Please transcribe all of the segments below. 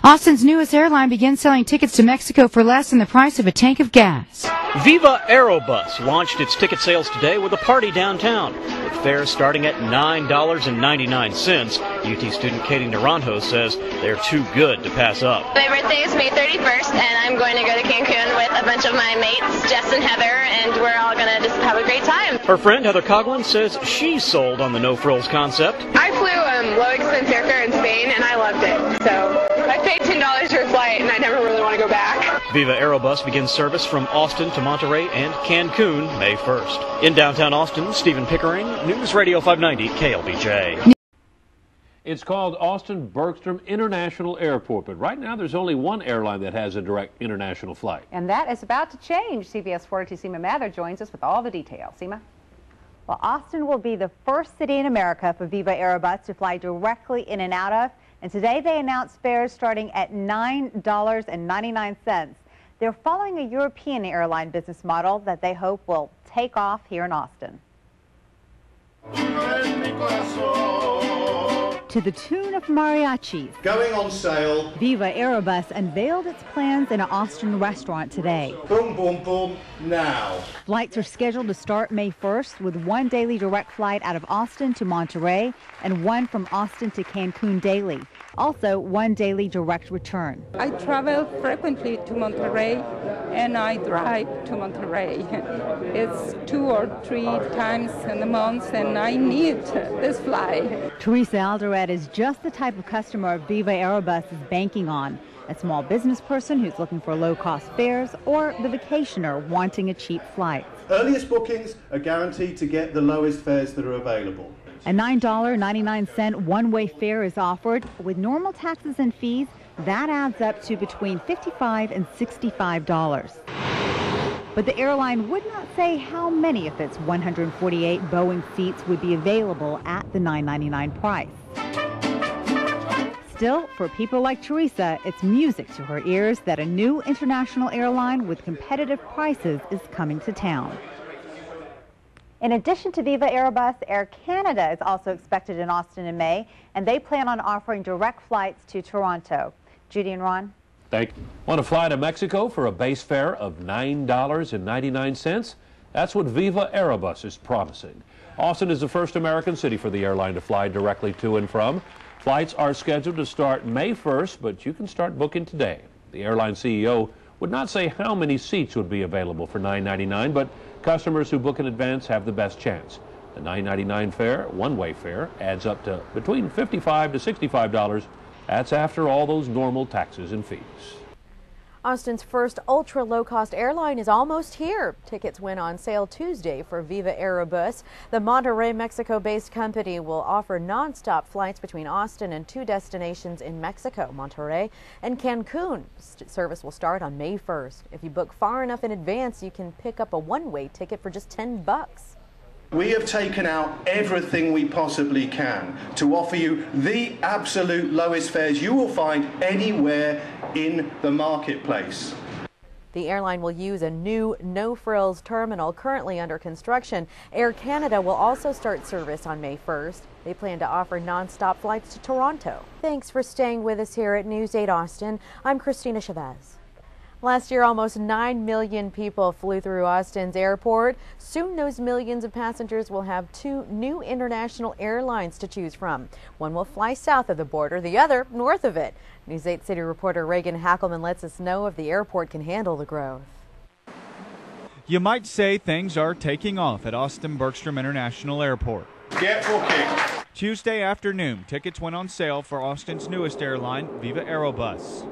Austin's newest airline begins selling tickets to Mexico for less than the price of a tank of gas. vivaAerobus launched its ticket sales today with a party downtown, with fares starting at $9.99. UT student Katie Naranjo says they're too good to pass up. My birthday is May 31st, and I'm going to go to Cancun with a bunch of my mates, Jess and Heather, and we're all going to just have a great time. Her friend Heather Coughlin says she's sold on the no-frills concept. I flew low-expense airfare in Spain, and I loved it. So I paid $10 for a flight, and I never really want to go back. vivaAerobus begins service from Austin to Monterey and Cancun May 1st. In downtown Austin, Stephen Pickering, News Radio 590 KLBJ. It's called Austin Bergstrom International Airport, but right now there's only one airline that has a direct international flight. And that is about to change. CBS 42's Seema Mather joins us with all the details. Seema? Well, Austin will be the first city in America for vivaAerobus to fly directly in and out of, and today they announced fares starting at $9.99. They're following a European airline business model that they hope will take off here in Austin. To the tune of mariachis, going on sale, vivaAerobus unveiled its plans in an Austin restaurant today. Boom, boom, boom, now. Flights are scheduled to start May 1st with one daily direct flight out of Austin to Monterey and one from Austin to Cancun daily. Also, one daily direct return. I travel frequently to Monterey and I drive to Monterey. It's 2 or 3 times in a month and I need this flight. Teresa Alderette is just the type of customer vivaAerobus is banking on. A small business person who's looking for low-cost fares or the vacationer wanting a cheap flight. Earliest bookings are guaranteed to get the lowest fares that are available. A $9.99 one-way fare is offered. With normal taxes and fees, that adds up to between $55 and $65. But the airline would not say how many of its 148 Boeing seats would be available at the $9.99 price. Still, for people like Teresa, it's music to her ears that a new international airline with competitive prices is coming to town. In addition to vivaAerobus, Air Canada is also expected in Austin in May, and they plan on offering direct flights to Toronto. Judy and Ron? Thank you. Want to fly to Mexico for a base fare of $9.99? That's what vivaAerobus is promising. Austin is the first American city for the airline to fly directly to and from. Flights are scheduled to start May 1st, but you can start booking today. The airline CEO would not say how many seats would be available for $9.99, but customers who book in advance have the best chance. The $9.99 fare, one-way fare, adds up to between $55 to $65. That's after all those normal taxes and fees. Austin's first ultra-low-cost airline is almost here. Tickets went on sale Tuesday for vivaAerobus. The Monterrey, Mexico-based company will offer non-stop flights between Austin and 2 destinations in Mexico, Monterrey and Cancun. Service will start on May 1st. If you book far enough in advance, you can pick up a one-way ticket for just $10. We have taken out everything we possibly can to offer you the absolute lowest fares you will find anywhere in the marketplace. The airline will use a new no-frills terminal currently under construction. Air Canada will also start service on May 1st. They plan to offer non-stop flights to Toronto. Thanks for staying with us here at News 8 Austin. I'm Christina Chavez. Last year, almost 9 million people flew through Austin's airport. Soon, those millions of passengers will have 2 new international airlines to choose from. One will fly south of the border, the other north of it. News 8 City reporter Reagan Hackelman lets us know if the airport can handle the growth. You might say things are taking off at Austin Bergstrom International Airport. Get booking. Tuesday afternoon, tickets went on sale for Austin's newest airline, vivaAerobus.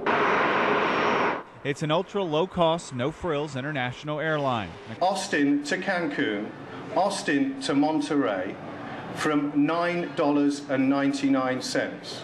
It's an ultra-low-cost, no-frills international airline. Austin to Cancun, Austin to Monterey, from $9.99.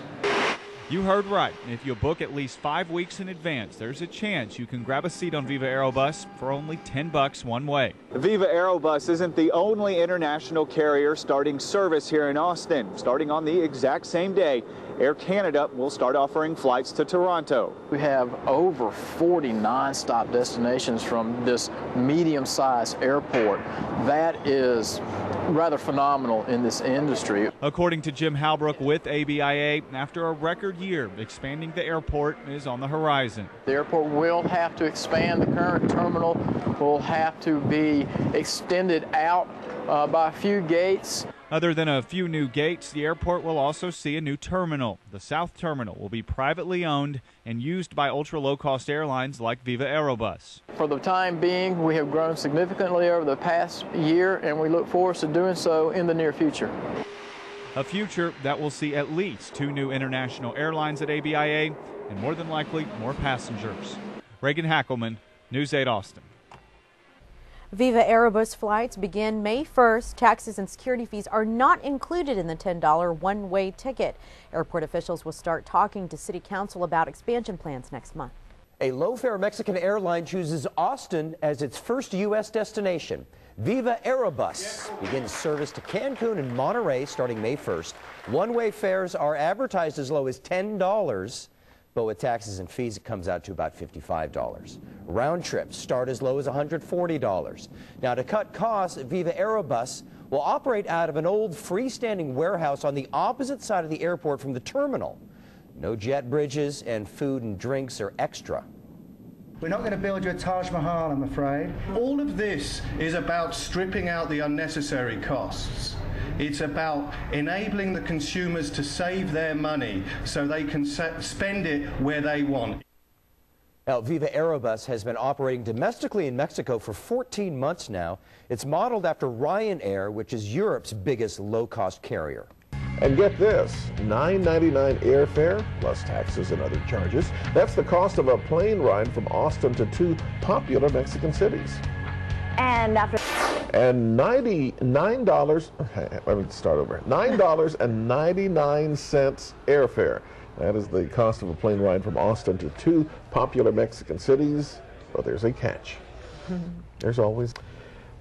You heard right. If you book at least 5 weeks in advance, there's a chance you can grab a seat on vivaAerobus for only $10 one way. vivaAerobus isn't the only international carrier starting service here in Austin. Starting on the exact same day, Air Canada will start offering flights to Toronto. We have over 40 non-stop destinations from this medium-sized airport. That is rather phenomenal in this industry. According to Jim Halbrook with ABIA, after a record year, expanding the airport is on the horizon. The airport will have to expand. The current terminal will have to be extended out by a few gates. Other than a few new gates, the airport will also see a new terminal. The South Terminal will be privately owned and used by ultra-low-cost airlines like vivaAerobus. For the time being, we have grown significantly over the past year, and we look forward to doing so in the near future. A future that will see at least 2 new international airlines at ABIA and more than likely more passengers. Reagan Hackelman, News 8 Austin. vivaAerobus flights begin May 1st. Taxes and security fees are not included in the $10 one-way ticket. Airport officials will start talking to City Council about expansion plans next month. A low-fare Mexican airline chooses Austin as its first U.S. destination. vivaAerobus begins service to Cancun and Monterry starting May 1st. One-way fares are advertised as low as $10. But with taxes and fees, it comes out to about $55. Round trips start as low as $140. Now, to cut costs, vivaAerobus will operate out of an old freestanding warehouse on the opposite side of the airport from the terminal. No jet bridges, and food and drinks are extra. We're not going to build you a Taj Mahal, I'm afraid. All of this is about stripping out the unnecessary costs. It's about enabling the consumers to save their money so they can spend it where they want. Now, vivaAerobus has been operating domestically in Mexico for 14 months now. It's modeled after Ryanair, which is Europe's biggest low-cost carrier. And get this, $9.99 airfare plus taxes and other charges. That's the cost of a plane ride from Austin to 2 popular Mexican cities. And after... And $99, let me start over, $9.99 airfare. That is the cost of a plane ride from Austin to 2 popular Mexican cities. But there's a catch. There's always...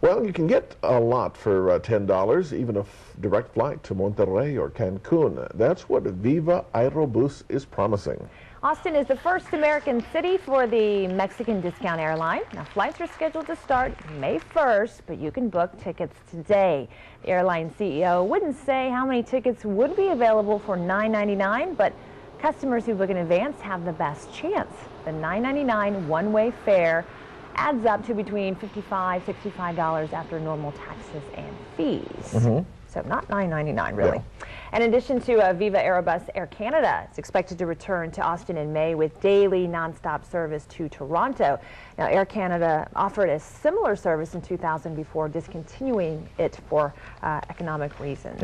Well, you can get a lot for $10, even a direct flight to Monterry or Cancun. That's what vivaAerobus is promising. Austin is the first American city for the Mexican discount airline. Now, flights are scheduled to start May 1st, but you can book tickets today. The airline CEO wouldn't say how many tickets would be available for $9.99, but customers who book in advance have the best chance. The $9.99 one-way fare adds up to between $55, $65 after normal taxes and fees. So not $9.99 really. Yeah. In addition to vivaAerobus, Air Canada is expected to return to Austin in May with daily nonstop service to Toronto. Now, Air Canada offered a similar service in 2000 before discontinuing it for economic reasons.